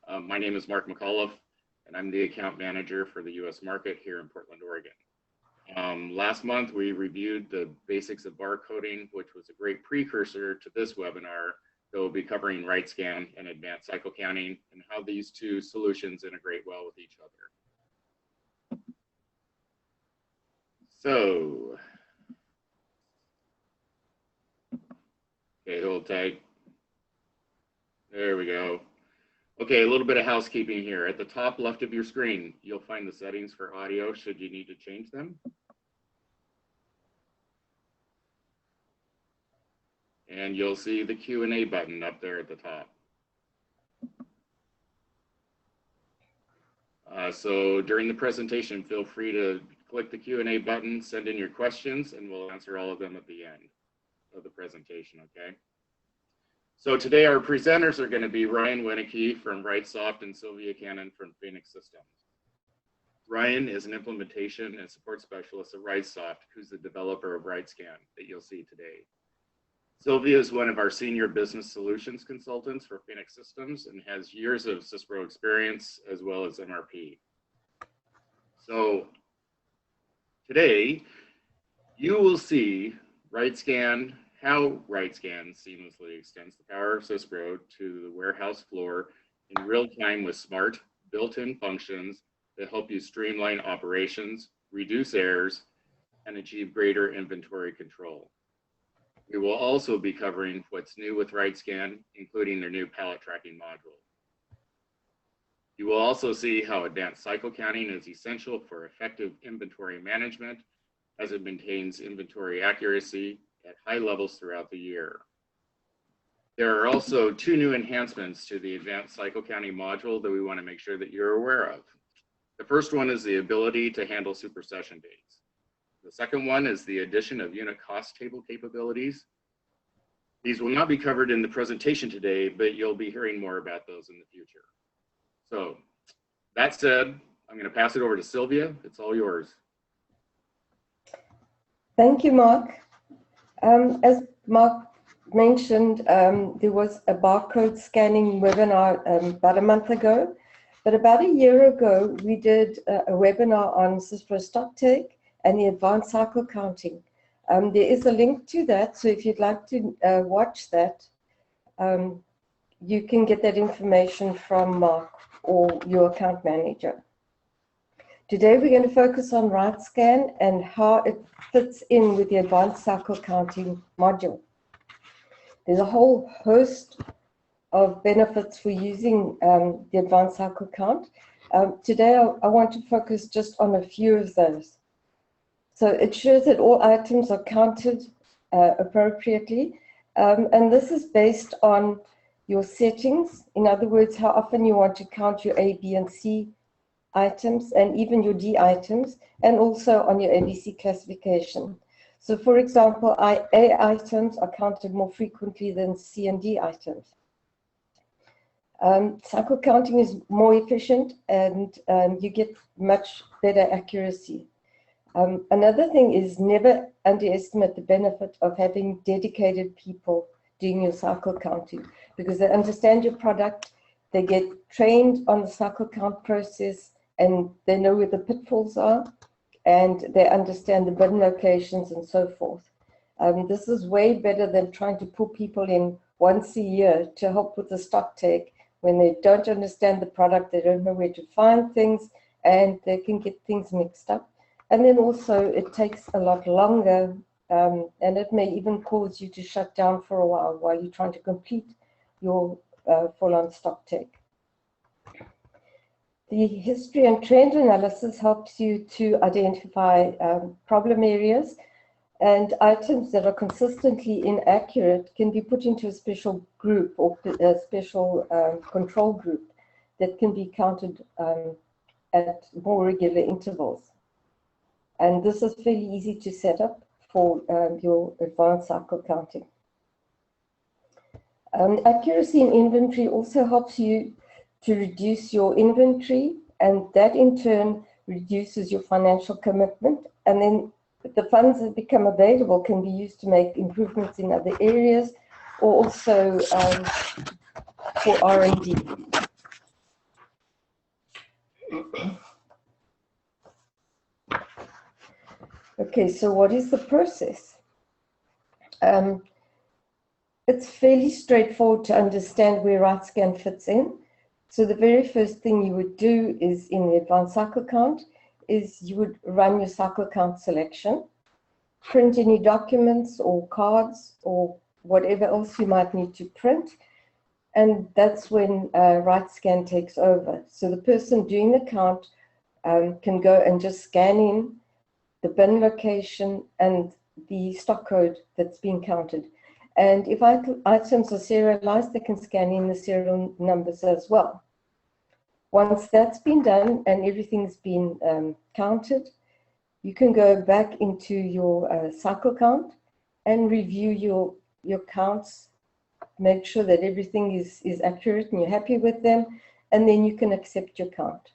My name is Mark McAuliffe, and I'm the account manager for the U.S. market here in Portland, Oregon. Last month, we reviewed the basics of barcoding, which was a great precursor to this webinar that will be covering riteSCAN and advanced cycle counting and how these two solutions integrate well with each other. So, okay, hold tight. There we go. Okay, a little bit of housekeeping here. At the top left of your screen, you'll find the settings for audio should you need to change them. And you'll see the Q&A button up there at the top. So during the presentation, feel free to click the Q&A button, send in your questions, and we'll answer all of them at the end of the presentation, okay? So today our presenters are going to be Ryan Winnecke from RiteSoft and Sylvia Cannon from Phoenix Systems. Ryan is an implementation and support specialist at RiteSoft, who's the developer of riteSCAN that you'll see today. Sylvia is one of our senior business solutions consultants for Phoenix Systems and has years of CISPRO experience as well as MRP. So today you will see riteSCAN, how riteSCAN seamlessly extends the power of CISPRO to the warehouse floor in real time with smart built-in functions that help you streamline operations, reduce errors, and achieve greater inventory control. We will also be covering what's new with riteSCAN, including their new pallet tracking module. You will also see how advanced cycle counting is essential for effective inventory management as it maintains inventory accuracy at high levels throughout the year. There are also two new enhancements to the advanced cycle counting module that we want to make sure that you're aware of. The first one is the ability to handle supersession dates. The second one is the addition of unit cost table capabilities. These will not be covered in the presentation today, but you'll be hearing more about those in the future. So that said, I'm going to pass it over to Sylvia. It's all yours. Thank you, Mark. As Mark mentioned, there was a barcode scanning webinar about a month ago, but about a year ago, we did a webinar on CISPRO stock take and the advanced cycle counting. There is a link to that, so if you'd like to watch that, you can get that information from Mark or your account manager. Today, we're going to focus on riteSCAN and how it fits in with the advanced cycle counting module. There's a whole host of benefits for using the advanced cycle count. Today, I want to focus just on a few of those. So it shows that all items are counted appropriately, and this is based on your settings. In other words, how often you want to count your A, B, and C items, and even your D items, and also on your ABC classification. So for example, A items are counted more frequently than C and D items. Cycle counting is more efficient, and you get much better accuracy. Another thing is never underestimate the benefit of having dedicated people doing your cycle counting, because they understand your product, they get trained on the cycle count process, and they know where the pitfalls are, and they understand the bin locations and so forth. This is way better than trying to pull people in once a year to help with the stock take when they don't understand the product, they don't know where to find things, and they can get things mixed up. And then also it takes a lot longer, and it may even cause you to shut down for a while you're trying to complete your full-on stock take. The history and trend analysis helps you to identify problem areas, and items that are consistently inaccurate can be put into a special group or a special control group that can be counted at more regular intervals. And this is fairly easy to set up for your advanced cycle counting. Accuracy in inventory also helps you to reduce your inventory, and that in turn reduces your financial commitment, and then the funds that become available can be used to make improvements in other areas, or also for R&D. Okay, so what is the process? It's fairly straightforward to understand where riteSCAN fits in. So the very first thing you would do is in the advanced cycle count is you would run your cycle count selection, print any documents or cards or whatever else you might need to print. And that's when riteSCAN takes over. So the person doing the count can go and just scan in the bin location and the stock code that's being counted. And if items are serialized, they can scan in the serial numbers as well. Once that's been done and everything's been counted, you can go back into your cycle count and review your counts, make sure that everything is accurate and you're happy with them, and then you can accept your count.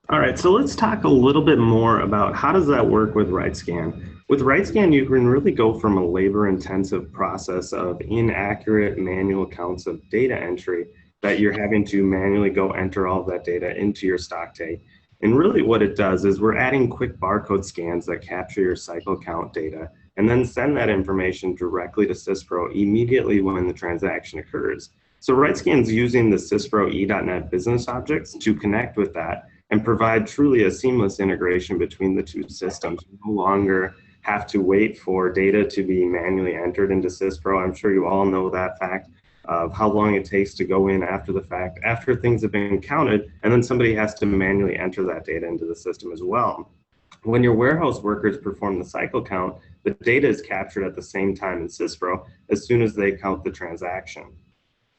All right, so let's talk a little bit more about how does that work with riteSCAN. With riteSCAN, you can really go from a labor-intensive process of inaccurate manual counts of data entry that you're having to manually go enter all of that data into your stock take. And really what it does is we're adding quick barcode scans that capture your cycle count data and then send that information directly to SysPro immediately when the transaction occurs. So riteSCAN's using the SysPro E.net business objects to connect with that and provide truly a seamless integration between the two systems. You no longer have to wait for data to be manually entered into SysPro. I'm sure you all know that fact of how long it takes to go in after the fact, after things have been counted, and then somebody has to manually enter that data into the system as well. When your warehouse workers perform the cycle count, the data is captured at the same time in SysPro as soon as they count the transaction.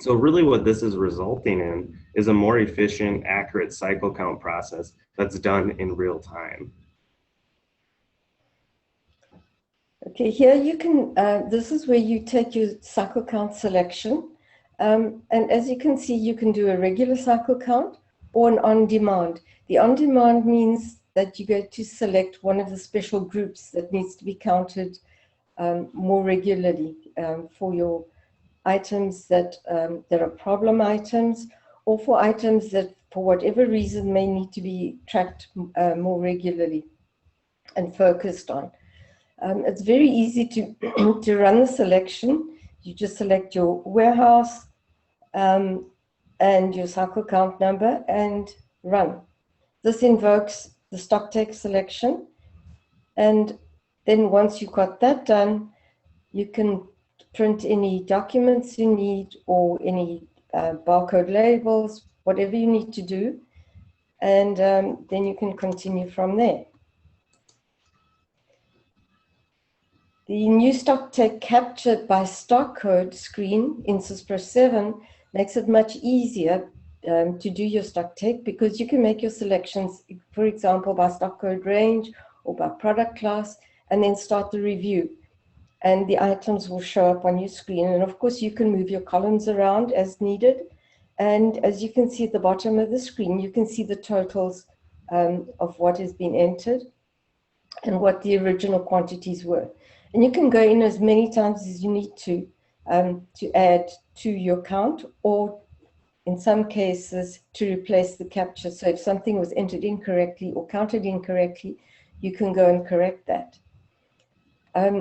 So really what this is resulting in is a more efficient, accurate cycle count process that's done in real time. Okay, here you can, this is where you take your cycle count selection. And as you can see, you can do a regular cycle count or an on-demand. The on-demand means that you go to select one of the special groups that needs to be counted more regularly for your items that are problem items, or for items that for whatever reason may need to be tracked more regularly and focused on. It's very easy to, to run the selection. You just select your warehouse and your cycle count number and run. This invokes the stock take selection. And then once you've got that done, you can print any documents you need or any barcode labels, whatever you need to do. And then you can continue from there. The new stock take captured by stock code screen in SysPro 7 makes it much easier to do your stock take, because you can make your selections, for example, by stock code range or by product class, and then start the review. And the items will show up on your screen. And of course, you can move your columns around as needed. And as you can see at the bottom of the screen, you can see the totals of what has been entered and what the original quantities were. And you can go in as many times as you need to add to your count, or in some cases to replace the capture. So if something was entered incorrectly or counted incorrectly, you can go and correct that.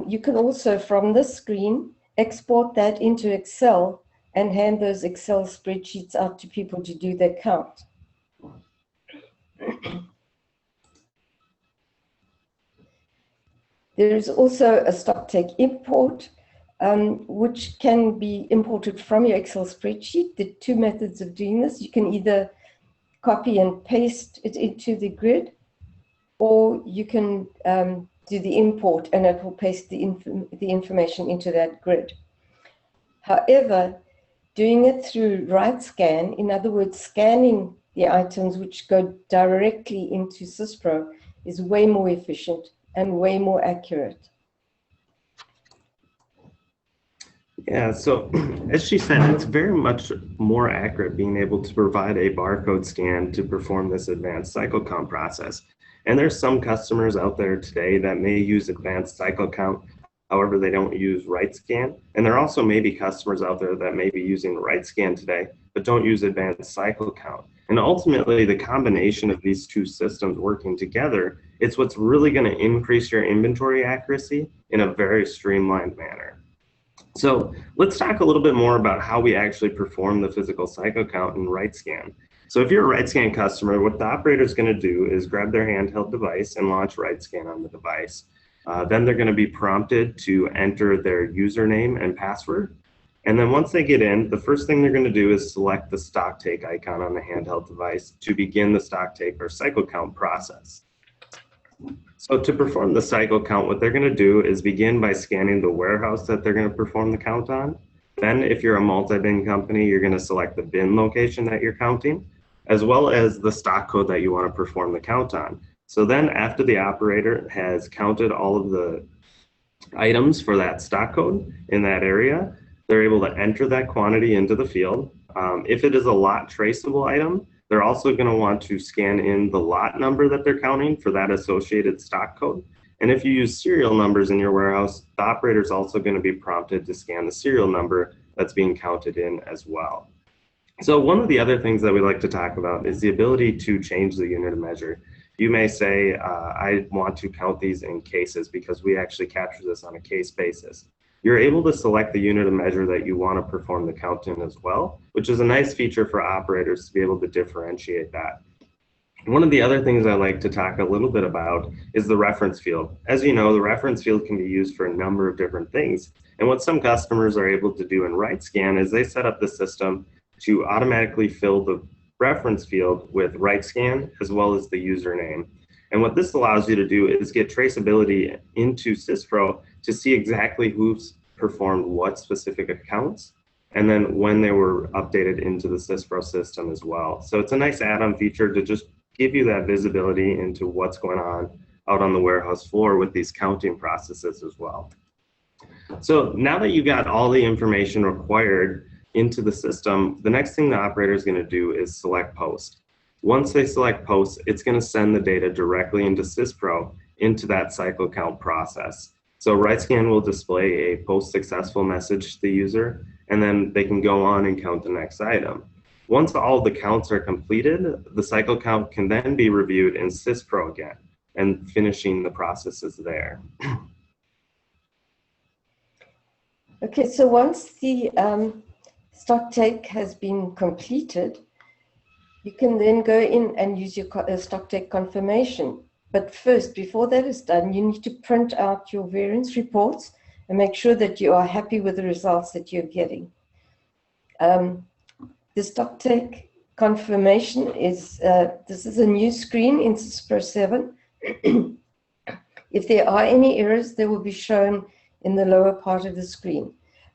You can also, from this screen, export that into Excel and hand those Excel spreadsheets out to people to do their count. There is also a stock take import, which can be imported from your Excel spreadsheet. There are two methods of doing this. You can either copy and paste it into the grid, or you can do the import and it will paste the information into that grid. However, doing it through riteSCAN, in other words, scanning the items which go directly into SysPro, is way more efficient and way more accurate. Yeah, so as she said, it's very much more accurate being able to provide a barcode scan to perform this advanced cycle count process. And there's some customers out there today that may use advanced cycle count, however, they don't use riteSCAN. And there also may be customers out there that may be using riteSCAN today, but don't use advanced cycle count. And ultimately, the combination of these two systems working together, it's what's really going to increase your inventory accuracy in a very streamlined manner. So let's talk a little bit more about how we actually perform the physical cycle count in riteSCAN. So if you're a riteSCAN customer, what the operator is going to do is grab their handheld device and launch riteSCAN on the device. Then they're going to be prompted to enter their username and password. And then once they get in, the first thing they're going to do is select the stock take icon on the handheld device to begin the stock take or cycle count process. So to perform the cycle count, what they're going to do is begin by scanning the warehouse that they're going to perform the count on. Then if you're a multi-bin company, you're going to select the bin location that you're counting, as well as the stock code that you want to perform the count on. So then after the operator has counted all of the items for that stock code in that area, they're able to enter that quantity into the field. If it is a lot traceable item, they're also going to want to scan in the lot number that they're counting for that associated stock code. And if you use serial numbers in your warehouse, the operator is also going to be prompted to scan the serial number that's being counted in as well. So one of the other things that we like to talk about is the ability to change the unit of measure. You may say, I want to count these in cases because we actually capture this on a case basis. You're able to select the unit of measure that you want to perform the count in as well, which is a nice feature for operators to be able to differentiate that. One of the other things I like to talk a little bit about is the reference field. As you know, the reference field can be used for a number of different things. And what some customers are able to do in riteSCAN is they set up the system to automatically fill the reference field with riteSCAN as well as the username. And what this allows you to do is get traceability into SysPro to see exactly who's performed what specific accounts, and then when they were updated into the SysPro system as well. So it's a nice add-on feature to just give you that visibility into what's going on out on the warehouse floor with these counting processes as well. So now that you got all the information required into the system, the next thing the operator is going to do is select post. Once they select post, it's going to send the data directly into SysPro into that cycle count process. So riteSCAN will display a post successful message to the user, and then they can go on and count the next item. Once all the counts are completed, the cycle count can then be reviewed in SysPro again and finishing the processes there. Okay, so once the stock take has been completed, you can then go in and use your stock take confirmation. But first, before that is done, you need to print out your variance reports and make sure that you are happy with the results that you're getting. The stock take confirmation is, this is a new screen in SysPro 7. If there are any errors, they will be shown in the lower part of the screen,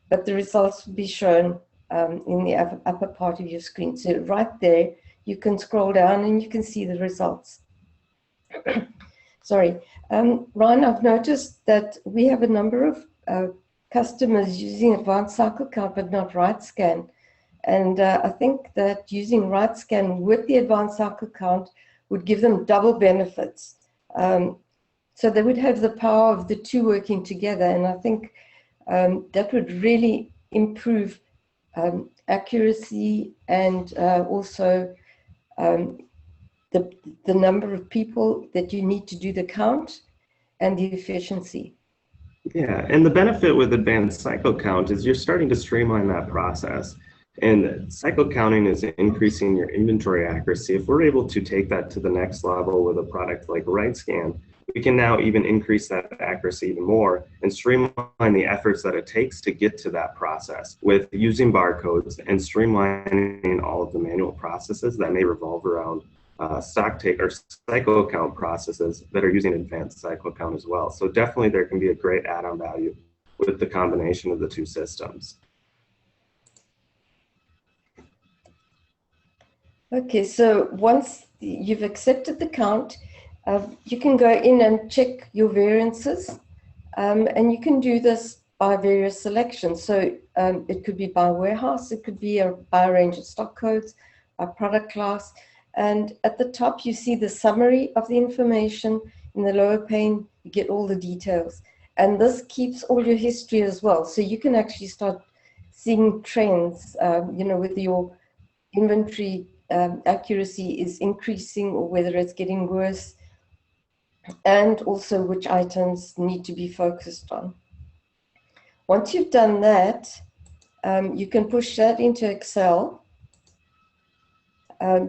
but the results will be shown in the upper part of your screen. So right there, you can scroll down and you can see the results. Sorry. Ryan, I've noticed that we have a number of customers using advanced cycle count, but not riteSCAN. And I think that using riteSCAN with the advanced cycle count would give them double benefits. So they would have the power of the two working together. And I think that would really improve accuracy and also the number of people that you need to do the count and the efficiency. Yeah, and the benefit with advanced cycle count is you're starting to streamline that process. And cycle counting is increasing your inventory accuracy. If we're able to take that to the next level with a product like riteSCAN, we can now even increase that accuracy even more and streamline the efforts that it takes to get to that process with using barcodes and streamlining all of the manual processes that may revolve around stock take or cycle count processes that are using advanced cycle count as well. So definitely there can be a great add-on value with the combination of the two systems. Okay, so once you've accepted the count, you can go in and check your variances, and you can do this by various selections. So it could be by warehouse, it could be by a range of stock codes, by product class. And at the top, you see the summary of the information. In the lower pane, you get all the details. And this keeps all your history as well. So you can actually start seeing trends, you know, with your inventory accuracy is increasing or whether it's getting worse, and also which items need to be focused on. Once you've done that, you can push that into Excel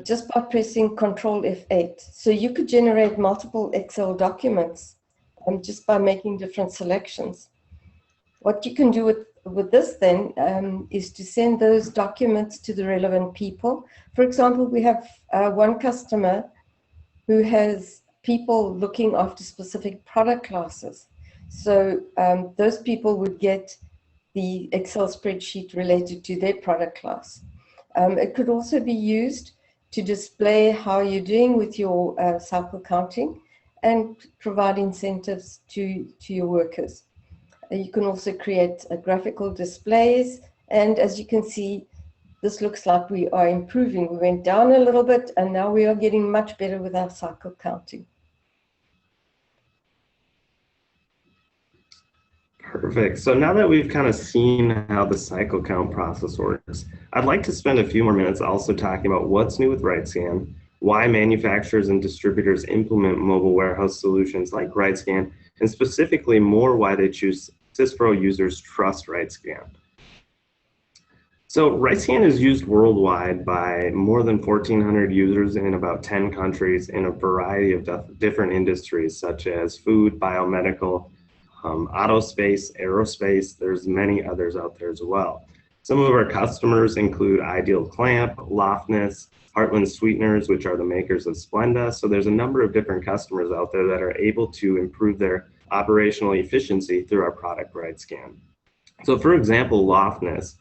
just by pressing Control F8. So you could generate multiple Excel documents just by making different selections. What you can do with this then is to send those documents to the relevant people. For example, we have one customer who has people looking after specific product classes. So those people would get the Excel spreadsheet related to their product class. It could also be used to display how you're doing with your cycle counting and provide incentives to your workers. You can also create graphical displays, and as you can see, this looks like we are improving. We went down a little bit, and now we are getting much better with our cycle counting. Perfect. So now that we've kind of seen how the cycle count process works, I'd like to spend a few more minutes also talking about what's new with riteSCAN, why manufacturers and distributors implement mobile warehouse solutions like riteSCAN, and specifically more why they choose SysPro users trust riteSCAN. So riteSCAN is used worldwide by more than 1,400 users in about 10 countries in a variety of different industries such as food, biomedical, auto space, aerospace. There's many others out there as well. Some of our customers include Ideal Clamp, Loftness, Heartland Sweeteners, which are the makers of Splenda. So there's a number of different customers out there that are able to improve their operational efficiency through our product riteSCAN. So for example, Loftness,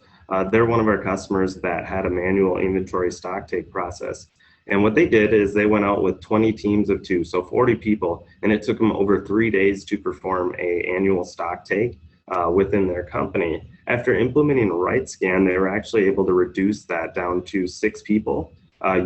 they're one of our customers that had a manual inventory stock take process. And what they did is they went out with 20 teams of 2, so 40 people, and it took them over 3 days to perform an annual stock take within their company. After implementing riteSCAN, they were actually able to reduce that down to 6 people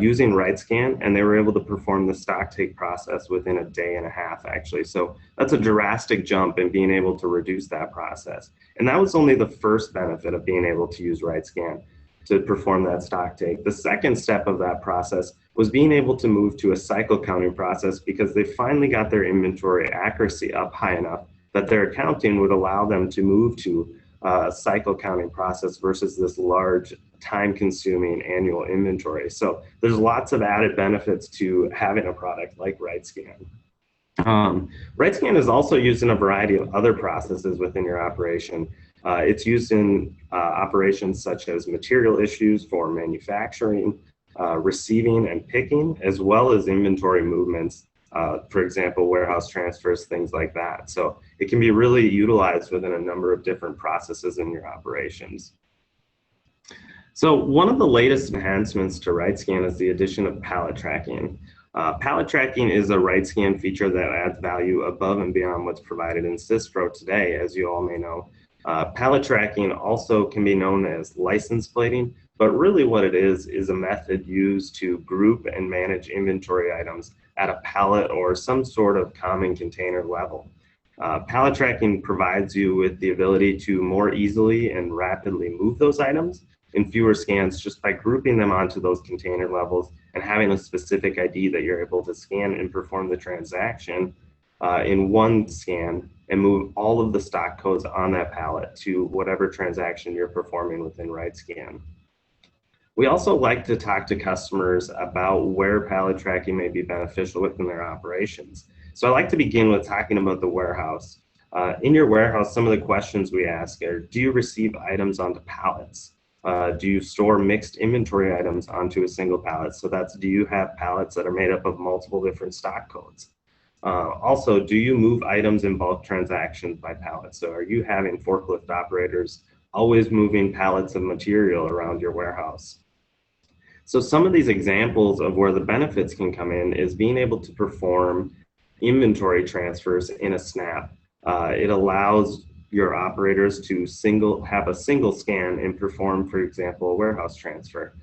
using riteSCAN, and they were able to perform the stock take process within a day and a half, actually. So that's a drastic jump in being able to reduce that process. And that was only the first benefit of being able to use riteSCAN to perform that stock take. The second step of that process was being able to move to a cycle counting process because they finally got their inventory accuracy up high enough that their accounting would allow them to move to a cycle counting process versus this large time-consuming annual inventory. So there's lots of added benefits to having a product like riteSCAN. riteSCAN is also used in a variety of other processes within your operation. It's used in operations such as material issues for manufacturing, receiving and picking, as well as inventory movements, for example, warehouse transfers, things like that. So it can be really utilized within a number of different processes in your operations. So one of the latest enhancements to riteSCAN is the addition of pallet tracking. Pallet tracking is a riteSCAN feature that adds value above and beyond what's provided in SysPro today, as you all may know. Pallet tracking also can be known as license plating, but really what it is a method used to group and manage inventory items at a pallet or some sort of common container level. Pallet tracking provides you with the ability to more easily and rapidly move those items in fewer scans just by grouping them onto those container levels and having a specific ID that you're able to scan and perform the transaction in one scan and move all of the stock codes on that pallet to whatever transaction you're performing within riteSCAN. We also like to talk to customers about where pallet tracking may be beneficial within their operations. So I like to begin with talking about the warehouse. In your warehouse, some of the questions we ask are, do you receive items onto pallets? Do you store mixed inventory items onto a single pallet? So that's, do you have pallets that are made up of multiple different stock codes? Also, do you move items in bulk transactions by pallet? So are you having forklift operators always moving pallets of material around your warehouse? So some of these examples of where the benefits can come in is being able to perform inventory transfers in a snap. It allows your operators to have a single scan and perform, for example, a warehouse transfer.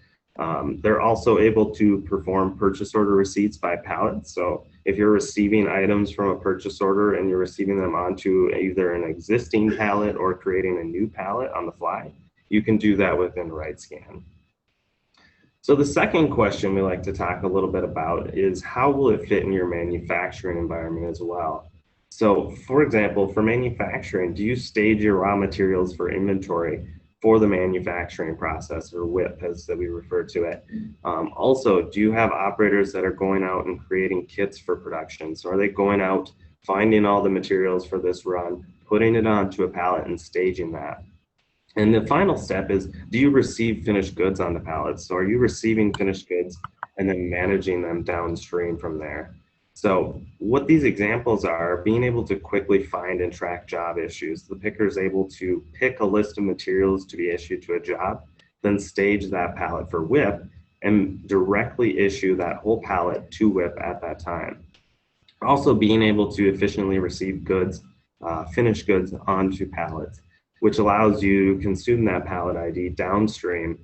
They're also able to perform purchase order receipts by pallet. So if you're receiving items from a purchase order and you're receiving them onto either an existing pallet or creating a new pallet on the fly, you can do that within riteSCAN. So the second question we like to talk a little bit about is how will it fit in your manufacturing environment as well? So for example, for manufacturing, do you stage your raw materials for inventory for the manufacturing process, or WIP as we refer to it? Also, do you have operators that are going out and creating kits for production? So are they going out, finding all the materials for this run, putting it onto a pallet and staging that? And the final step is, do you receive finished goods on the pallets? So are you receiving finished goods and then managing them downstream from there? So what these examples are, being able to quickly find and track job issues. The picker is able to pick a list of materials to be issued to a job, then stage that pallet for WIP and directly issue that whole pallet to WIP at that time. Also being able to efficiently receive goods, finished goods onto pallets, which allows you to consume that pallet ID downstream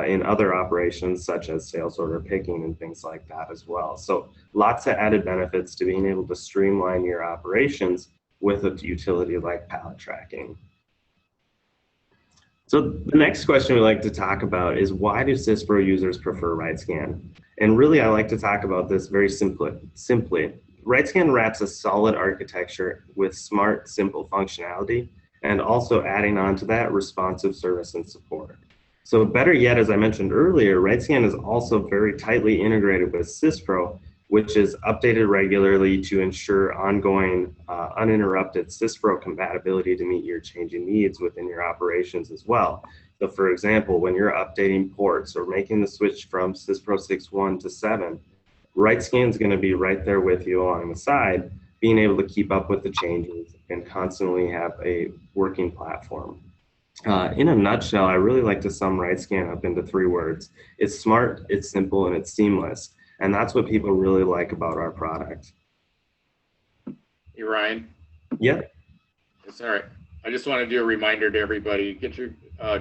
in other operations such as sales order picking and things like that as well. So lots of added benefits to being able to streamline your operations with a utility like pallet tracking. So the next question we like to talk about is, why do CISPRO users prefer riteSCAN? And really I like to talk about this very simply. riteSCAN wraps a solid architecture with smart, simple functionality, and also adding on to that responsive service and support. So better yet, as I mentioned earlier, riteSCAN is also very tightly integrated with CISPRO, which is updated regularly to ensure ongoing uninterrupted CISPRO compatibility to meet your changing needs within your operations as well. So for example, when you're updating ports or making the switch from CISPRO 6.1 to 7, riteSCAN is going to be right there with you along the side, being able to keep up with the changes and constantly have a working platform. In a nutshell, I really like to sum riteSCAN up into 3 words. It's smart, it's simple, and it's seamless. And that's what people really like about our product. Hey, Ryan. Yep. It's all right. I just want to do a reminder to everybody, get your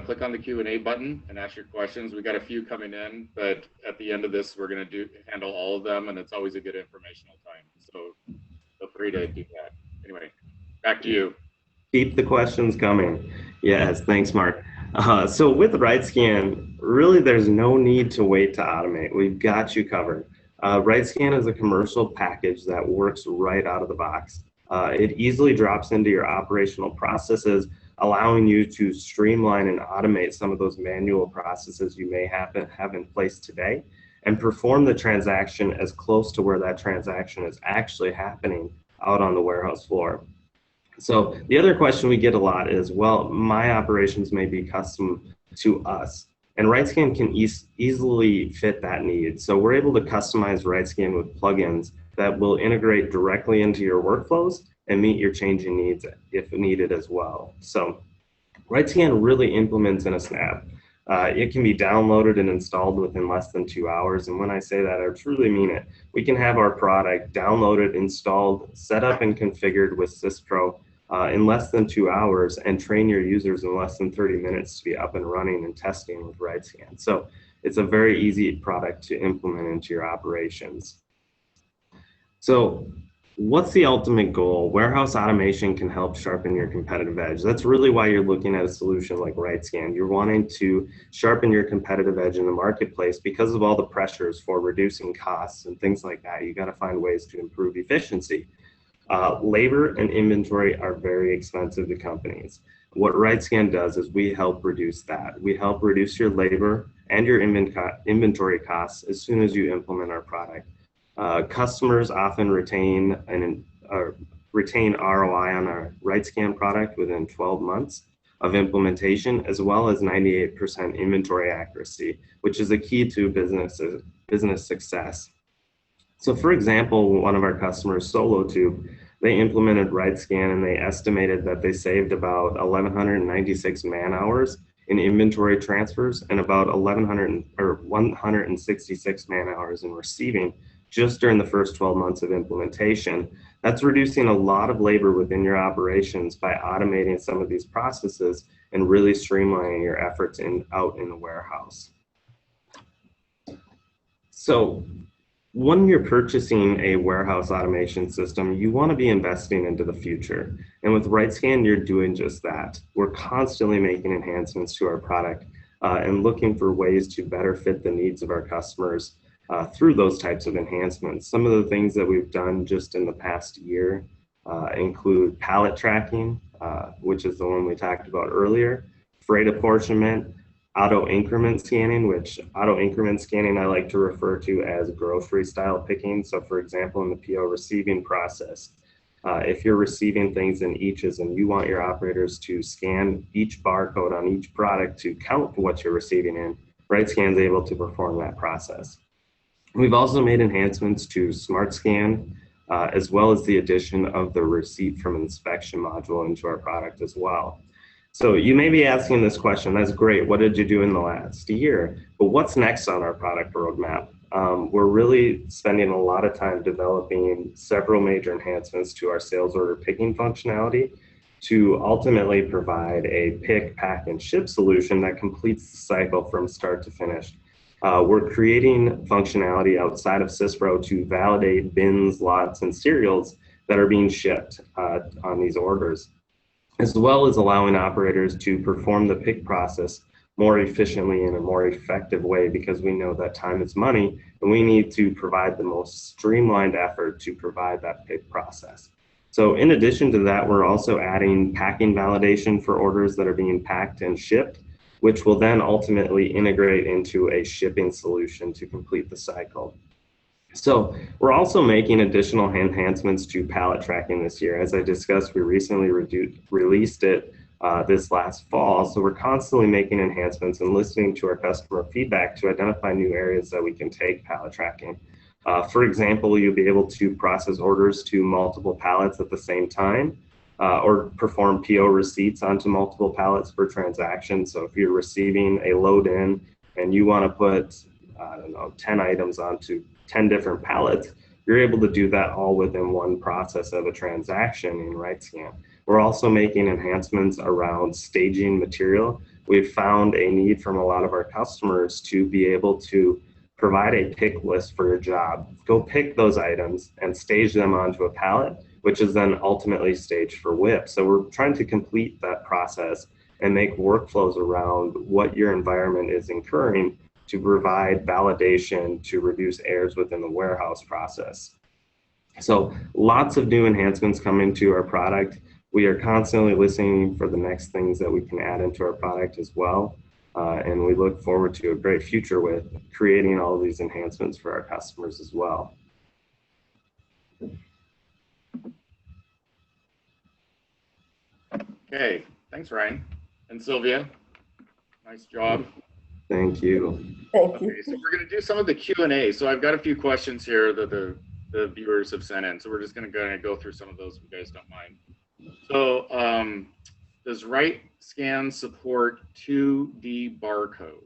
click on the Q&A button and ask your questions. We got a few coming in, but at the end of this, we're going to handle all of them, and it's always a good informational time. So feel free to do that. Anyway, back to you. Keep the questions coming. Yes, thanks, Mark. So with riteSCAN, really there's no need to wait to automate. We've got you covered. riteSCAN is a commercial package that works right out of the box. It easily drops into your operational processes, allowing you to streamline and automate some of those manual processes you may have in place today, and perform the transaction as close to where that transaction is actually happening out on the warehouse floor. So the other question we get a lot is, well, my operations may be custom to us, and riteSCAN can easily fit that need. So we're able to customize riteSCAN with plugins that will integrate directly into your workflows and meet your changing needs if needed as well. So riteSCAN really implements in a snap. It can be downloaded and installed within less than 2 hours. And when I say that, I truly mean it. We can have our product downloaded, installed, set up, and configured with CISPRO in less than 2 hours, and train your users in less than 30 minutes to be up and running and testing with riteSCAN. So it's a very easy product to implement into your operations. So what's the ultimate goal? Warehouse automation can help sharpen your competitive edge. That's really why you're looking at a solution like riteSCAN. You're wanting to sharpen your competitive edge in the marketplace because of all the pressures for reducing costs and things like that. You got to find ways to improve efficiency. Labor and inventory are very expensive to companies. What riteSCAN does is we help reduce that. We help reduce your labor and your inventory costs as soon as you implement our product. Customers often retain ROI on our riteSCAN product within 12 months of implementation, as well as 98% inventory accuracy, which is a key to business success. So for example, one of our customers, SoloTube, they implemented riteSCAN and they estimated that they saved about 1,196 man hours in inventory transfers and about 166 man hours in receiving just during the first 12 months of implementation. That's reducing a lot of labor within your operations by automating some of these processes and really streamlining your efforts out in the warehouse. So when you're purchasing a warehouse automation system, you want to be investing into the future. And with riteSCAN, you're doing just that. We're constantly making enhancements to our product and looking for ways to better fit the needs of our customers through those types of enhancements. Some of the things that we've done just in the past year include pallet tracking, which is the one we talked about earlier, freight apportionment, auto increment scanning, which auto increment scanning I like to refer to as grocery style picking. So for example, in the PO receiving process, if you're receiving things in eaches and you want your operators to scan each barcode on each product to count what you're receiving in, riteSCAN is able to perform that process. We've also made enhancements to SmartScan, as well as the addition of the receipt from inspection module into our product as well. So you may be asking this question, that's great, what did you do in the last year? But what's next on our product roadmap? We're really spending a lot of time developing several major enhancements to our sales order picking functionality to ultimately provide a pick, pack, and ship solution that completes the cycle from start to finish. We're creating functionality outside of CISPRO to validate bins, lots, and serials that are being shipped on these orders, as well as allowing operators to perform the pick process more efficiently in a more effective way, because we know that time is money and we need to provide the most streamlined effort to provide that pick process. So in addition to that, we're also adding packing validation for orders that are being packed and shipped, which will then ultimately integrate into a shipping solution to complete the cycle. So we're also making additional enhancements to pallet tracking this year. As I discussed, we recently released it this last fall. So we're constantly making enhancements and listening to our customer feedback to identify new areas that we can take pallet tracking. For example, you'll be able to process orders to multiple pallets at the same time, or perform PO receipts onto multiple pallets per transaction. So if you're receiving a load in and you want to put, I don't know, 10 items onto 10 different pallets, you're able to do that all within one process of a transaction in riteSCAN. We're also making enhancements around staging material. We've found a need from a lot of our customers to be able to provide a pick list for your job. Go pick those items and stage them onto a pallet, which is then ultimately staged for WIP. So we're trying to complete that process and make workflows around what your environment is incurring to provide validation to reduce errors within the warehouse process. So lots of new enhancements coming to our product. We are constantly listening for the next things that we can add into our product as well. And we look forward to a great future with creating all of these enhancements for our customers as well. Okay, thanks, Ryan. And Sylvia, nice job. Thank you. Thank you. Okay, so we're going to do some of the Q&A. So I've got a few questions here that the viewers have sent in. So we're just going to go through some of those if you guys don't mind. So does riteSCAN support 2D barcodes?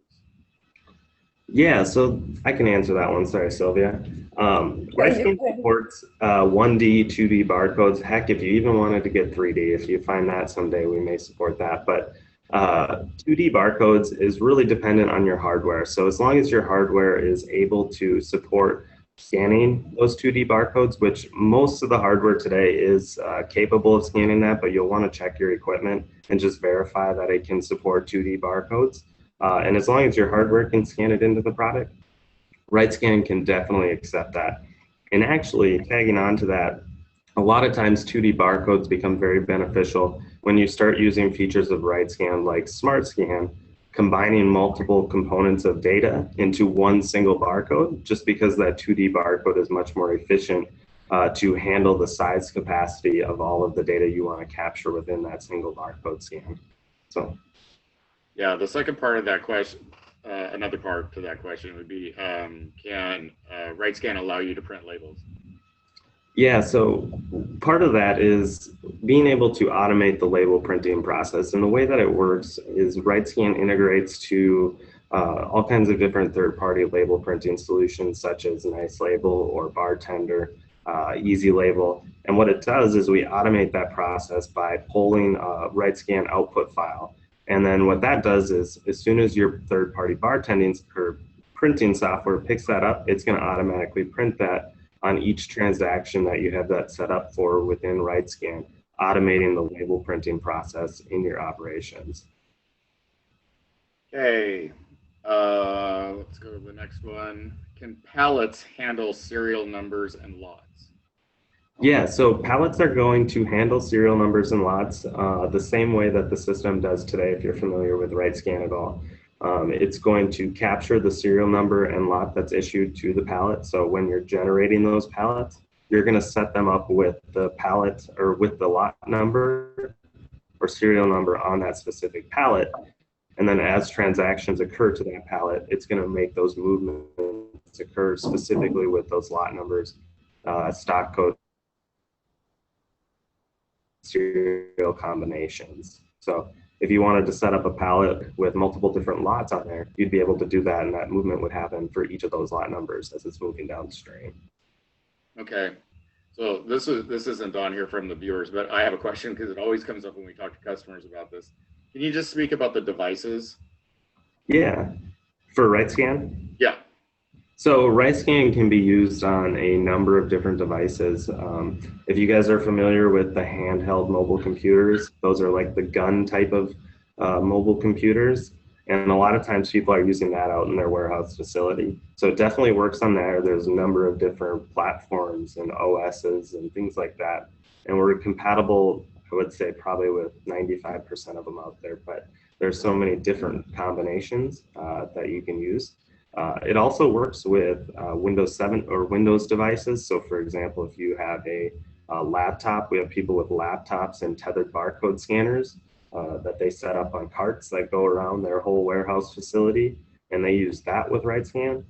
Yeah, so I can answer that one. Sorry, Sylvia. riteSCAN supports 1D, 2D barcodes. Heck, if you even wanted to get 3D, if you find that someday, we may support that. But 2D barcodes is really dependent on your hardware. So as long as your hardware is able to support scanning those 2D barcodes, which most of the hardware today is capable of scanning that, but you'll want to check your equipment and just verify that it can support 2D barcodes. And as long as your hardware can scan it into the product, riteSCAN can definitely accept that. And actually, tagging on to that, a lot of times 2D barcodes become very beneficial when you start using features of riteSCAN like SmartScan, combining multiple components of data into one single barcode, just because that 2D barcode is much more efficient to handle the size capacity of all of the data you want to capture within that single barcode scan. So, yeah, the second part of that question, another part to that question would be, can riteSCAN allow you to print labels? Yeah, so part of that is being able to automate the label printing process. And the way that it works is riteSCAN integrates to all kinds of different third-party label printing solutions, such as Nice Label or Bartender, Easy Label. And what it does is we automate that process by pulling a riteSCAN output file. And then what that does is, as soon as your third-party bartending or printing software picks that up, it's going to automatically print that on each transaction that you have that set up for within riteSCAN, automating the label printing process in your operations. Okay, let's go to the next one. Can pallets handle serial numbers and lots? Yeah, so pallets are going to handle serial numbers and lots the same way that the system does today, if you're familiar with riteSCAN at all. It's going to capture the serial number and lot that's issued to the pallet. So when you're generating those pallets, you're going to set them up with the pallet or with the lot number or serial number on that specific pallet. And then as transactions occur to that pallet, it's going to make those movements occur specifically with those lot numbers, stock code, serial combinations. So if you wanted to set up a pallet with multiple different lots on there, you'd be able to do that, and that movement would happen for each of those lot numbers as it's moving downstream. Okay, so this isn't on here from the viewers, but I have a question because it always comes up when we talk to customers about this. Can you just speak about the devices? Yeah, for riteSCAN. Yeah. So riteSCAN can be used on a number of different devices. If you guys are familiar with the handheld mobile computers, those are like the gun type of mobile computers. And a lot of times people are using that out in their warehouse facility. So it definitely works on there. There's a number of different platforms and OSs and things like that. And we're compatible, I would say, probably with 95% of them out there. But there's so many different combinations that you can use. It also works with Windows 7 or Windows devices. So for example, if you have a laptop, we have people with laptops and tethered barcode scanners that they set up on carts that go around their whole warehouse facility, and they use that with riteSCAN.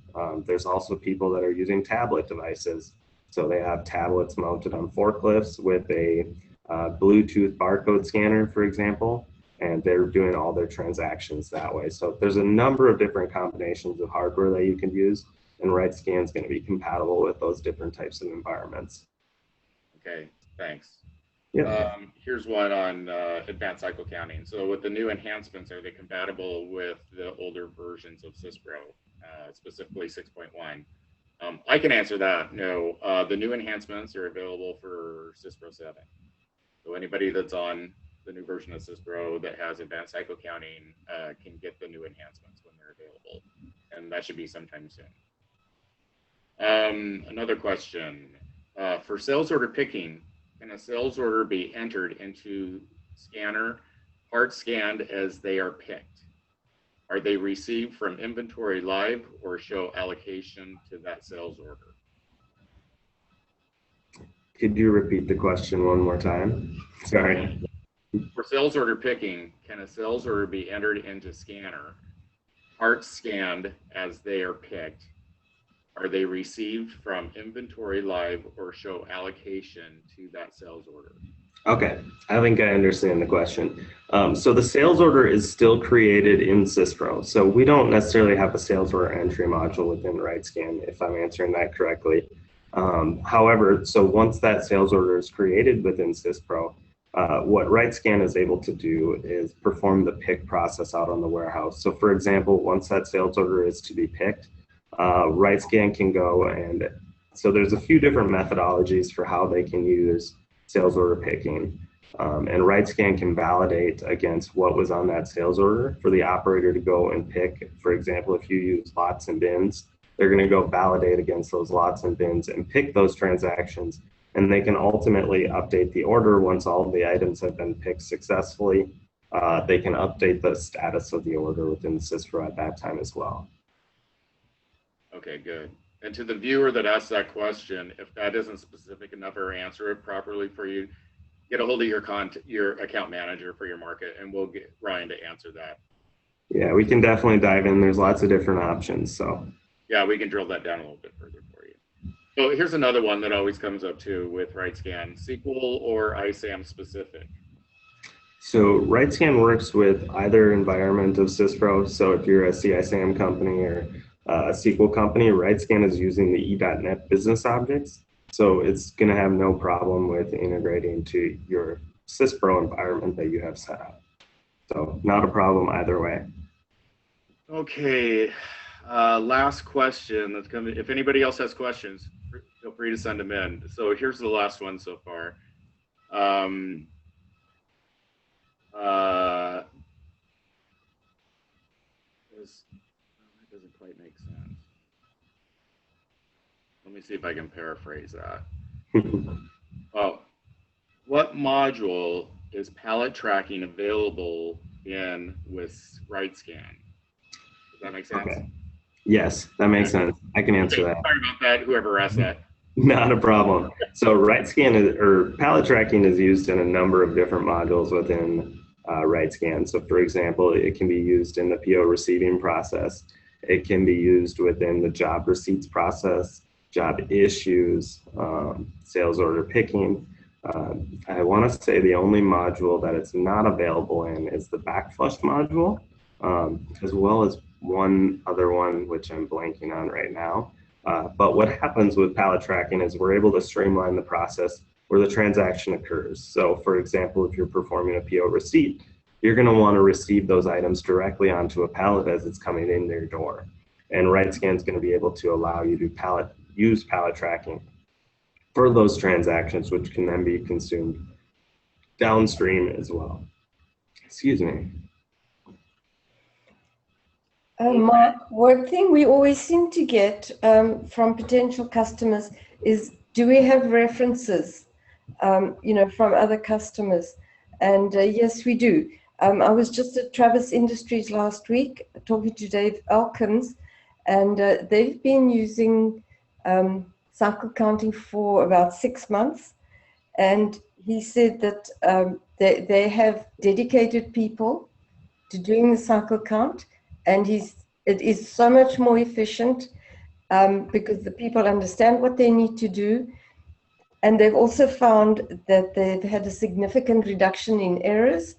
There's also people that are using tablet devices. So they have tablets mounted on forklifts with a Bluetooth barcode scanner, for example, and they're doing all their transactions that way. So there's a number of different combinations of hardware that you can use, and riteSCAN is going to be compatible with those different types of environments. Okay, thanks. Yeah. Here's one on advanced cycle counting. So with the new enhancements, are they compatible with the older versions of CISPRO, specifically 6.1? I can answer that. No, the new enhancements are available for CISPRO 7. So anybody that's on the new version of CISPRO that has advanced cycle counting can get the new enhancements when they're available. And that should be sometime soon. Another question. For sales order picking, can a sales order be entered into scanner, part scanned as they are picked? Are they received from inventory live or show allocation to that sales order? Could you repeat the question one more time? Sorry. For sales order picking, can a sales order be entered into scanner, parts scanned as they are picked? Are they received from inventory live or show allocation to that sales order? Okay, I think I understand the question. So the sales order is still created in CISPRO. So we don't necessarily have a sales order entry module within riteSCAN, if I'm answering that correctly. However, so once that sales order is created within CISPRO, what riteSCAN is able to do is perform the pick process out on the warehouse. So for example, once that sales order is to be picked, riteSCAN can go and, so there's a few different methodologies for how they can use sales order picking. And riteSCAN can validate against what was on that sales order for the operator to go and pick. For example, if you use lots and bins, they're going to go validate against those lots and bins and pick those transactions. And they can ultimately update the order once all of the items have been picked successfully. They can update the status of the order within CISPRO at that time as well. Okay, good. And to the viewer that asked that question, if that isn't specific enough or answer it properly for you, get a hold of your account manager for your market, and we'll get Ryan to answer that. Yeah, we can definitely dive in. There's lots of different options. So yeah, we can drill that down a little bit further for you. So here's another one that always comes up too with riteSCAN: SQL or ISAM specific? So riteSCAN works with either environment of CISPRO. So if you're a CISAM company or a SQL company, riteSCAN is using the E.NET business objects. So it's going to have no problem with integrating to your CISPRO environment that you have set up. So not a problem either way. Okay, last question that's coming. If anybody else has questions, feel free to send them in. So here's the last one so far. that doesn't quite make sense. Let me see if I can paraphrase that. Oh, what module is pallet tracking available in with riteSCAN? Does that make sense? Okay. Yes, that makes sense. I can answer that. Sorry about that, whoever asked that. Not a problem. So riteSCAN or pallet tracking is used in a number of different modules within riteSCAN. So for example, it can be used in the PO receiving process. It can be used within the job receipts process, job issues, sales order picking. I want to say the only module that it's not available in is the backflush module, as well as one other one, which I'm blanking on right now. But what happens with pallet tracking is we're able to streamline the process where the transaction occurs. So for example, if you're performing a PO receipt, you're going to want to receive those items directly onto a pallet as it's coming in your door. And riteSCAN is going to be able to allow you to use pallet tracking for those transactions, which can then be consumed downstream as well. Excuse me. Mark, one thing we always seem to get from potential customers is, do we have references, from other customers? And yes, we do. I was just at Travis Industries last week talking to Dave Elkins, and they've been using cycle counting for about 6 months. And he said that they have dedicated people to doing the cycle count, and it is so much more efficient because the people understand what they need to do. And they've also found that they've had a significant reduction in errors.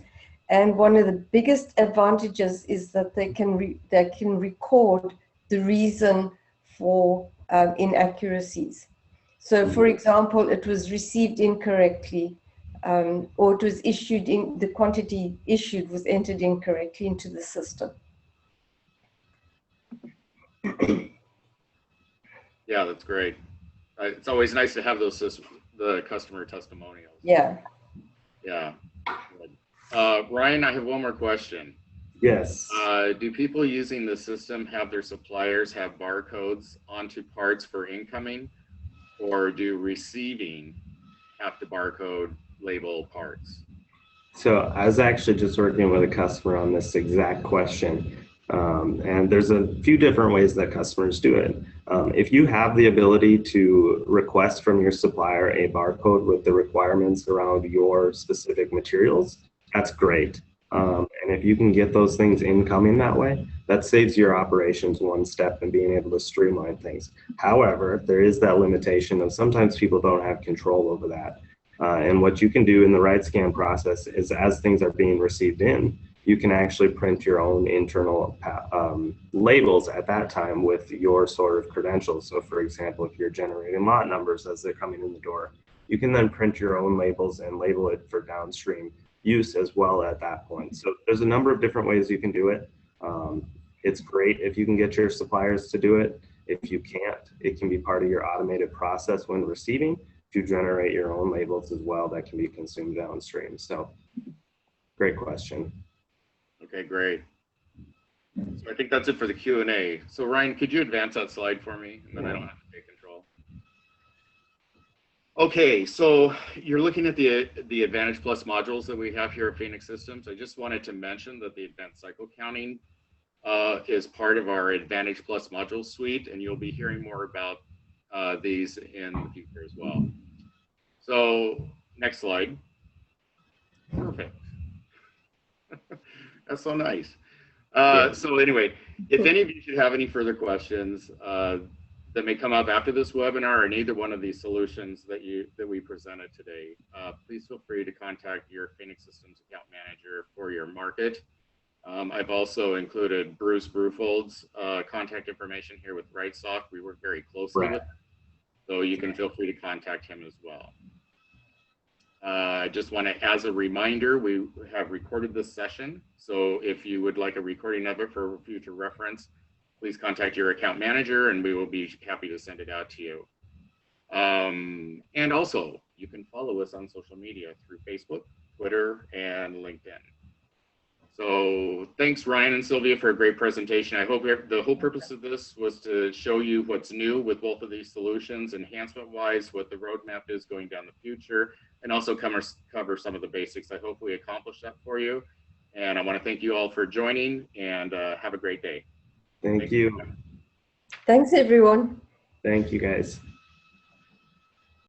And one of the biggest advantages is that they can record the reason for inaccuracies. So, for example, it was received incorrectly, or it was issued in the quantity issued was entered incorrectly into the system. Yeah, that's great. It's always nice to have the customer testimonials. Yeah. Yeah. Ryan, I have one more question. Yes. Do people using the system have their suppliers have barcodes onto parts for incoming, or do receiving have to barcode label parts? So I was actually just working with a customer on this exact question. And there's a few different ways that customers do it. If you have the ability to request from your supplier a barcode with the requirements around your specific materials, that's great. And if you can get those things incoming that way, that saves your operations one step in being able to streamline things. However, there is that limitation of sometimes people don't have control over that. And what you can do in the riteSCAN process is, as things are being received in, you can actually print your own internal labels at that time with your sort of credentials. So for example, if you're generating lot numbers as they're coming in the door, you can then print your own labels and label it for downstream use as well at that point. So there's a number of different ways you can do it. It's great if you can get your suppliers to do it. If you can't, it can be part of your automated process when receiving to generate your own labels as well that can be consumed downstream. So great question. Okay, great. So I think that's it for the Q&A. So Ryan, could you advance that slide for me? And then I don't have to take control. Okay, so you're looking at the Advantage Plus modules that we have here at Phoenix Systems. I just wanted to mention that the advanced cycle counting is part of our Advantage Plus module suite, and you'll be hearing more about these in the future as well. So next slide. Perfect. That's so nice. So anyway, if any of you should have any further questions that may come up after this webinar or either one of these solutions that we presented today, please feel free to contact your Phoenix Systems account manager for your market. I've also included Bruce Brufold's contact information here with RiteSoft. We work very closely with him, so you can feel free to contact him as well. I just want to, as a reminder, we have recorded this session. So if you would like a recording of it for future reference, please contact your account manager and we will be happy to send it out to you. And also, you can follow us on social media through Facebook, Twitter, and LinkedIn. So thanks, Ryan and Sylvia, for a great presentation. I hope the whole purpose of this was to show you what's new with both of these solutions, enhancement-wise, what the roadmap is going down the future, and also cover some of the basics. I hope we accomplished that for you. And I want to thank you all for joining, and have a great day. Thank you. Thanks, everyone. Thank you, guys.